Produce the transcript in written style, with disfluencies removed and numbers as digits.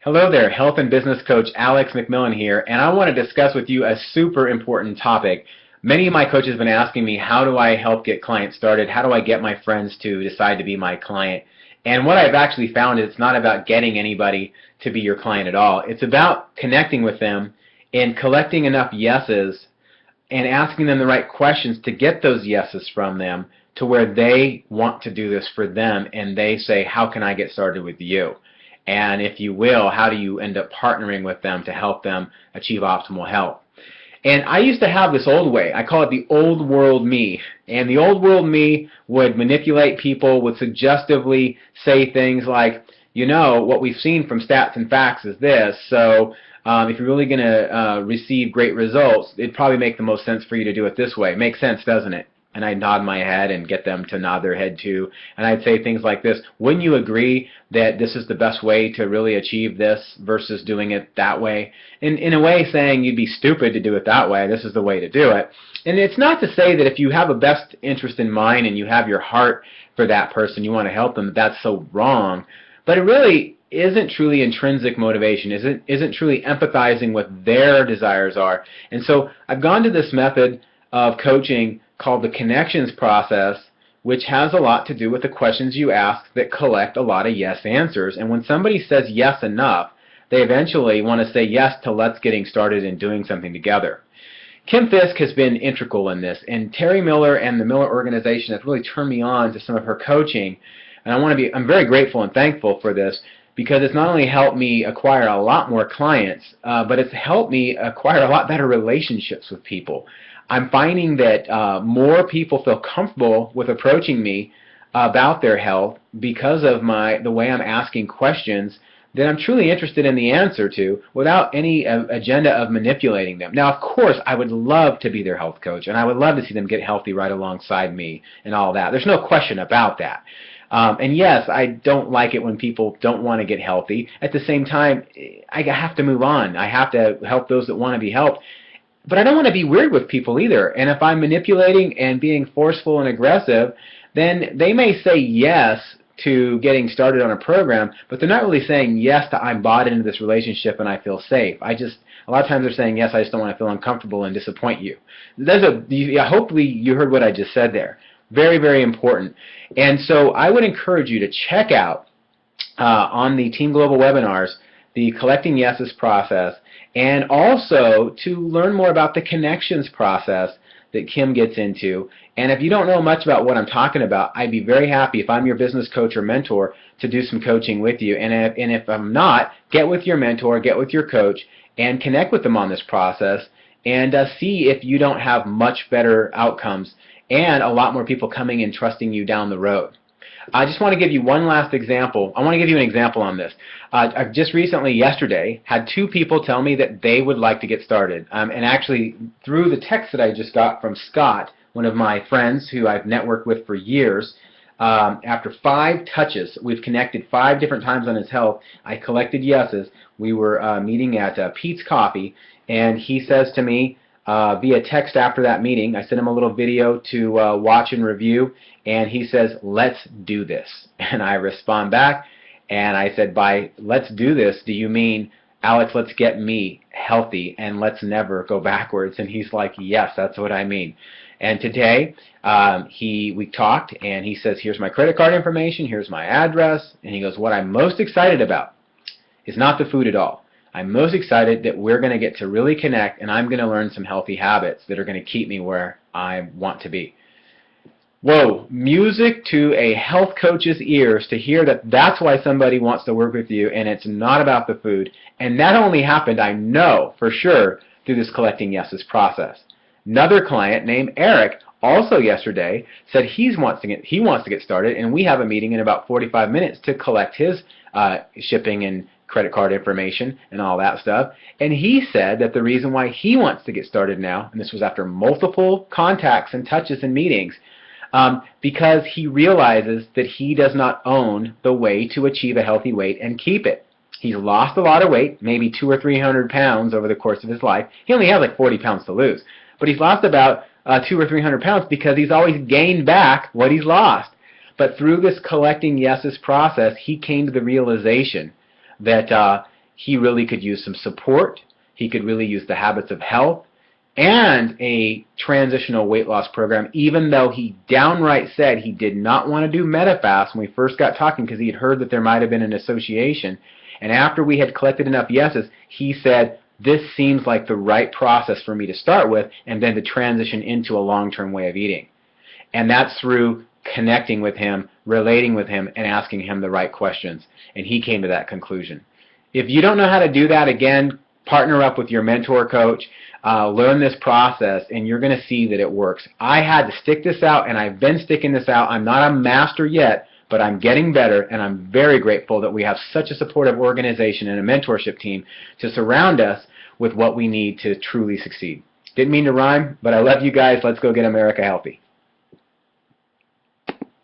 Hello there, health and business coach Alex McMillan here, and I want to discuss with you a super important topic. Many of my coaches have been asking me, how do I help get clients started? How do I get my friends to decide to be my client? And what I've actually found is it's not about getting anybody to be your client at all. It's about connecting with them and collecting enough yeses and asking them the right questions to get those yeses from them to where they want to do this for them and they say, how can I get started with you? And if you will, how do you end up partnering with them to help them achieve optimal health? And I used to have this old way. I call it the old world me. And the old world me would manipulate people, would suggestively say things like, you know, what we've seen from stats and facts is this, so if you're really going to receive great results, it'd probably make the most sense for you to do it this way. Makes sense, doesn't it? And I'd nod my head and get them to nod their head too. And I'd say things like this: wouldn't you agree that this is the best way to really achieve this versus doing it that way? In a way saying you'd be stupid to do it that way. This is the way to do it. And it's not to say that if you have a best interest in mind and you have your heart for that person, you want to help them, that's so wrong. But it really isn't truly intrinsic motivation, isn't truly empathizing what their desires are. And so I've gone to this method of coaching called the connections process, which has a lot to do with the questions you ask that collect a lot of yes answers. And when somebody says yes enough, they eventually want to say yes to let's getting started and doing something together. Kim Fisk has been integral in this, and Terry Miller and the Miller Organization have really turned me on to some of her coaching. And I'm very grateful and thankful for this, because it's not only helped me acquire a lot more clients, but it's helped me acquire a lot better relationships with people. I'm finding that more people feel comfortable with approaching me about their health because of the way I'm asking questions that I'm truly interested in the answer to without any agenda of manipulating them. Now, of course, I would love to be their health coach, and I would love to see them get healthy right alongside me and all that. There's no question about that. And yes, I don't like it when people don't want to get healthy. At the same time, I have to move on. I have to help those that want to be helped. But I don't want to be weird with people either. And if I'm manipulating and being forceful and aggressive, then they may say yes to getting started on a program, but they're not really saying yes to I'm bought into this relationship and I feel safe. A lot of times they're saying yes, I just don't want to feel uncomfortable and disappoint you. Hopefully you heard what I just said there. Very, very important. And so I would encourage you to check out on the Team Global webinars the Collecting Yeses process, and also to learn more about the connections process that Kim gets into. And if you don't know much about what I'm talking about, I'd be very happy, if I'm your business coach or mentor, to do some coaching with you. And if I'm not, get with your mentor, get with your coach, and connect with them on this process, and see if you don't have much better outcomes and a lot more people coming and trusting you down the road. I just want to give you one last example. I want to give you an example on this. I've just recently, yesterday, had two people tell me that they would like to get started. And actually, through the text that I just got from Scott, one of my friends who I've networked with for years, after 5 touches, we've connected 5 different times on his health. I collected yeses. We were meeting at Pete's Coffee, and he says to me, via text after that meeting, I sent him a little video to watch and review, and he says, let's do this. And I respond back, and I said, by let's do this, do you mean, Alex, let's get me healthy, and let's never go backwards? And he's like, yes, that's what I mean. And today, we talked, and he says, here's my credit card information, here's my address, and he goes, what I'm most excited about is not the food at all. I'm most excited that we're going to get to really connect, and I'm going to learn some healthy habits that are going to keep me where I want to be. Whoa, music to a health coach's ears to hear that that's why somebody wants to work with you, and it's not about the food. And that only happened, I know for sure, through this Collecting Yeses process. Another client named Eric also yesterday said he wants to get started, and we have a meeting in about 45 minutes to collect his shipping and credit card information and all that stuff. And he said that the reason why he wants to get started now, and this was after multiple contacts and touches and meetings, because he realizes that he does not own the way to achieve a healthy weight and keep it. He's lost a lot of weight, maybe 200 or 300 pounds over the course of his life. He only has like 40 pounds to lose, but he's lost about 200 or 300 pounds because he's always gained back what he's lost. But through this Collecting Yeses process, he came to the realization that he really could use some support. He could really use the habits of health and a transitional weight loss program, even though he downright said he did not want to do Medifast when we first got talking because he had heard that there might have been an association. And after we had collected enough yeses, he said, this seems like the right process for me to start with and then to transition into a long-term way of eating. And that's through connecting with him, relating with him, and asking him the right questions. And he came to that conclusion. If you don't know how to do that, again, partner up with your mentor coach, learn this process, and you're going to see that it works. I had to stick this out, and I've been sticking this out. I'm not a master yet, but I'm getting better, and I'm very grateful that we have such a supportive organization and a mentorship team to surround us with what we need to truly succeed. Didn't mean to rhyme, but I love you guys. Let's go get America healthy.